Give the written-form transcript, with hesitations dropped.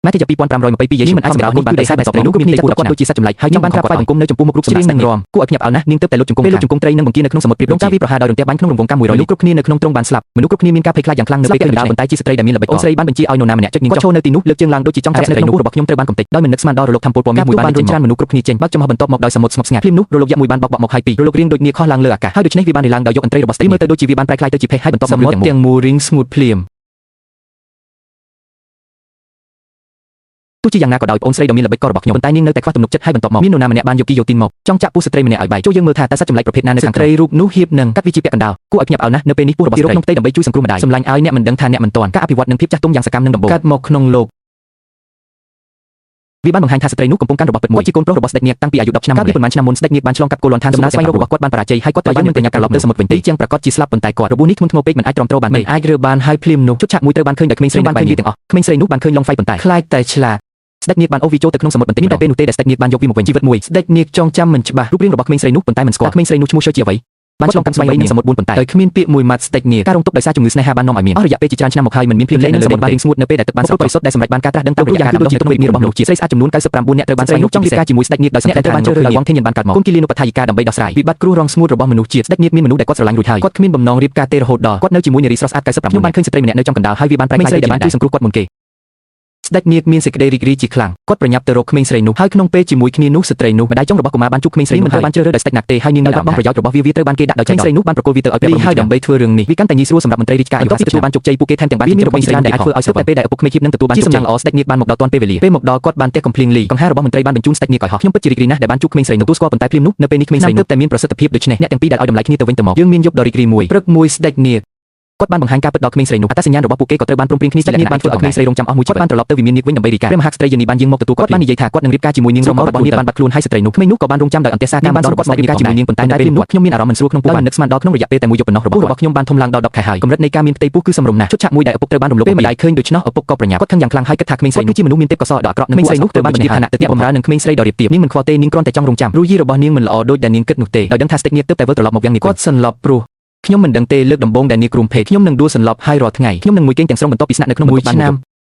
ម៉ែទីជា2522នេះមិនអាចសម្រាប់បានតែសាច់តែនោះមានតែពួកគាត់ដូចជាសត្វចម្លែកហើយខ្ញុំបានក្រាបថ្វាយបង្គំនៅចំពោះមុខរូបស្រីនឹងរំគួរឲ្យភ្ញាក់ផ្អើលណាស់នាងទៅតែលុតជង្គង់ពេលលុតជង្គង់ត្រីនឹងបង្គានៅក្នុងសមុទ្រព្រៀបរងការវាប្រហារដោយរន្ទះបាញ់ក្នុងរង្វង់កម្ម100លោកគ្រប់គ្នានៅក្នុងទ្រង់បានស្លាប់មនុស្សគ្រប់គ្នាមានការភ័យខ្លាចយ៉ាងខ្លាំងនៅពេលកណ្ដាលបន្តែជាស្ត្រីដែលមានល្បិចអូនស្រីបានបញ្ជាឲ្យនរណាម្នាក់ចុចនាងចុះឈរនៅទីនោះលើកជើងឡើងដូចជាចង់ចាប់ស្ត្រីនោះរបស់ខ្ញុំត្រូវបានកំទេចដោយមិននឹកស្មានដល់រលកធម្មពលពណ៌មាសមួយបានរុញច្រានមនុស្សគ្រប់គ្នាចេញបើកចំហបន្ទាប់មកដោយសមុទ្រស្ងប់ស្ងាត់ភ្លាមនោះរលកយក្សមួយបានបក់មកហើយពីររលករៀងដូចនាគខុសឡើងលើអាកាសហើយដូច្នេះវាបានឡើងដោយយកអន្ត្រីរបស់ស្ត្រីមើលទៅដូចជាវាបានប្រែក្លាយទៅជាភេទហើយបន្ទាប់មកទាំងមូលរីងស្ងួតភ្លាមទោះជាយ៉ាងណាក៏ដោយអូនស្រីដ៏មានល្បិចកលរបស់ខ្ញុំប៉ុន្តែនាងនៅតែខ្វះទំនុកចិត្តហើយបន្ទាប់មកមាននរណាម្នាក់បានយកគីយ៉ូទីនមកចង់ចាក់ពូស្ត្រីម្នាក់ឲ្យបែកចូលយើងមើលថាតើសត្វចម្លែកប្រភេទណានៅខាងស្ត្រីរូបនោះហៀបនឹងកាត់វាជាពាក់កណ្ដាលគួរឲ្យភ្ញាក់ផ្អើលណាស់នៅពេលនេះពូរបស់ស្រីក្នុងផ្ទៃដើម្បីជួយសង្គ្រោះម្ដាយសម្លាញ់ឲ្យអ្នកមិនដឹងថាអ្នកមិនទាន់ការអភិវឌ្ឍនិងភាពចាស់ទុំយ៉ាងសកម្មនឹងដំបូងកាត់មកក្នុងលោកវាបានបង្ហាញថាស្ត្រីនោះកំពុងកាន់របស់ពិតមួយជាកូនប្រុសរបស់ស្ដេចនាគតាំងពីអាយុ10ឆ្នាំកាលពីប៉ុន្មានឆ្នាំមុនស្ដេចនាគបានឆ្លងកាត់គោលនឋានដំណើរស្វែងរករបស់គាត់បានបរាជ័យហើយគាត់ត្រូវបានប្រញាប់ត្រឡប់ទៅសមុទ្រវិញទីជាងប្រកាសជាស្លាប់ប៉ុន្តែគាត់របួសនេះធ្ងន់ធ្ងរពេកមិនអាចទ្រាំទ្របានទេអាចរើបានហើយភ្លាមនោះជុតឆាកមួយត្រូវបានឃើញដោយក្មេងស្រីបានឃើញវាទាំងអស់ក្មេងស្រីនោះបានឃើញឡុងហ្វៃប៉ុន្តែខ្លាចតែឆ្លាតស្ដេចនាគបានអូសវាចូលទៅក្នុងសមុទ្របន្តិចតែពេលនោះទេដែលស្ដេចនាគបានយកវាមកវិញជីវិតមួយស្ដេចនាគចងចាំមិនច្បាស់រូបរាងរបស់ក្មេងស្រីនោះប៉ុន្តែមិនស្គាល់ក្មេងស្រីនោះឈ្មោះឈើជាអ្វីបានឆ្លងកាត់ស្វែងរកនឹងសមុទ្រ4ប៉ុន្តែដោយគ្មានពាក្យមួយម៉ាត់ស្ដេចនាគការរងទុក្ខដោយសារជំងឺស្នេហាបាននាំឲ្យមានអស់រយៈពេលជាច្រើនឆ្នាំមកហើយមិនមានភ្លៀងធ្លាក់នៅលើសមុទ្របានរីងស្ងួតនៅពេលដែលទឹកបានស្រកបរិសុទ្ធដែលសម្រេចបានការត្រាស់ដឹងតាមរយៈការដំណោះក្នុងវេទនារបស់មនុស្សជាស្រីស្អាតចំនួន99នាក់ត្រូវបានស្វែងរកចង់រៀបការជាមួយស្ដេចនាគដោយស្នាក់តែត្រូវបានជ្រើសរើសដោយវងធានបានកាត់មកគុំគីលីនុបដ្ឋាយិកាដើម្បីដោះស្រាយវិបត្តិគ្រោះរងស្ងួតរបស់មនុស្សជាតិស្ដេចនាគមានមនុស្សដែលគាត់ស្រឡាញ់រួចហើយគាត់គ្មានបំណងរៀបការទេរហូតដល់គាត់នៅជាមួយនារីស្រស់ស្អាត99ខ្ញុំបានឃើញស្ត្រីម្នាក់នៅចំកណ្ដាលហើយវាបានប្រែក្លាយទៅជាបានជួយសង្គ្រោះគាត់មុនគេស្ដេចនាគមានសេចក្តីរីករាយជាខ្លាំងគាត់ប្រញាប់ទៅរកក្មេងស្រីនោះហើយក្នុងពេលជាមួយគ្នានោះស្ត្រីនោះម្ដាយចុងរបស់កុមារបានជួបក្មេងស្រីនោះហើយបានជ្រើសរើសដោយស្ដេចណាក់ទេហើយនាងនៅបាត់បង់ប្រយោជន៍របស់វាត្រូវបានគេដាក់ដោយក្មេងស្រីនោះបានប្រគល់វាទៅឲ្យព្រះហើយដើម្បីធ្វើរឿងនេះវាកាន់តែងាយស្រួលសម្រាប់មន្ត្រីរាជការបន្ទាប់ពីទទួលបានជោគជ័យពួកគេថែមទាំងបានមានរបងស្រីដែលអាចធ្វើឲ្យស្ទើរតែពេលដែលឪពុកក្មេងភាពនឹងទទួលបានជោគជ័យល្អស្ដេចនាគបានមកដល់ទាន់ពេលវេលាពេលមកដល់គាត់បានទះកំភ្លៀងលីកង្ហាររបស់មន្ត្រីបានបញ្ជូនស្ដេចនាគឲ្យហោះខ្ញុំពិតជារីករាយណាស់ដែលបានជួបក្មេងស្រីនោះទូស្គាល់ប៉ុន្តែភ្លាមនោះនៅពេលនេះក្មេងស្រីនោះតែមានប្រសិទ្ធភាពដូច្នេះអ្នកទាំងពីរដែលឲ្យតម្លៃគ្នាទៅវិញទៅមកយើងមានយប់ដ៏រីករាយមួយព្រឹកមួយស្ដេចនាគគាត់បានបង្ហាញការពិតដល់ក្មេងស្រីនោះអត្តសញ្ញាណរបស់ពួកគេក៏ត្រូវបានព្រមព្រៀងគ្នាស្ដេចនាគបានធ្វើឲ្យក្មេងស្រីរងចាំអស់មួយគាត់បានត្រឡប់ទៅវិមាននាគវិញដើម្បីរីកាព្រះមហាក្សត្រីយានីបានយាងមកទទួលគាត់បាននិយាយថាគាត់នឹងរៀបការជាមួយនាងរងរបស់នាគបានបាត់ខ្លួនហើយស្ត្រីនោះក្មេងនោះក៏បានរងចាំដោយអន្តេសាការបានរបស់ស្ដេចរៀបការជាមួយនាងប៉ុន្តែនៅពេលនោះខ្ញុំមានអារម្មណ៍មិនស្រួលក្នុងពោះបាននឹកស្មានដល់ក្នុងរយៈពេលតែមួយយប់ប៉ុណ្ណោះរបស់ខ្ញុំបានធំឡើងដល់10ខែហើយកម្រិតនៃការមានផ្ទៃពោះគឺសមរម្យណាស់ឈុតឆាកមួយដែលឪពុកត្រូវបានរំលោភពេលម្ដាយឃើញដូច្នោះឪពុកក៏ប្រញាប់គាត់ខឹងយ៉ាងខ្លាំងហើយគិតថាក្មេងស្រីនោះជាមនុស្សមានទេពកោសល្យដ៏អាក្រក់ក្មេងស្រីនោះត្រូវបានបញ្ជាឋានៈទៅទៀតបម្រើនឹងក្មេងស្រីដ៏រៀបទៀបនាងមិនខ្វល់ទេនាងគ្រាន់តែចង់រងចាំរូបយារបស់នាងមិនល្អដូចដែលនាងគិតនោះទេដោយដឹងថាស្ដេចនាគទើបតែវិលត្រឡប់មកយ៉ាងនេះគាត់សន្លប់ព្រោះខ្ញុំមិនដឹងទេលើកដំបូងដែលនាងគ្រូមភេទខ្ញុំនឹងដួលសន្លប់ហើយរាល់ថ្ងៃខ្ញុំនឹងមួយគេងទាំងស្រុងបន្ទាប់ពីស្នាក់នៅក្នុងមួយឆ្នាំ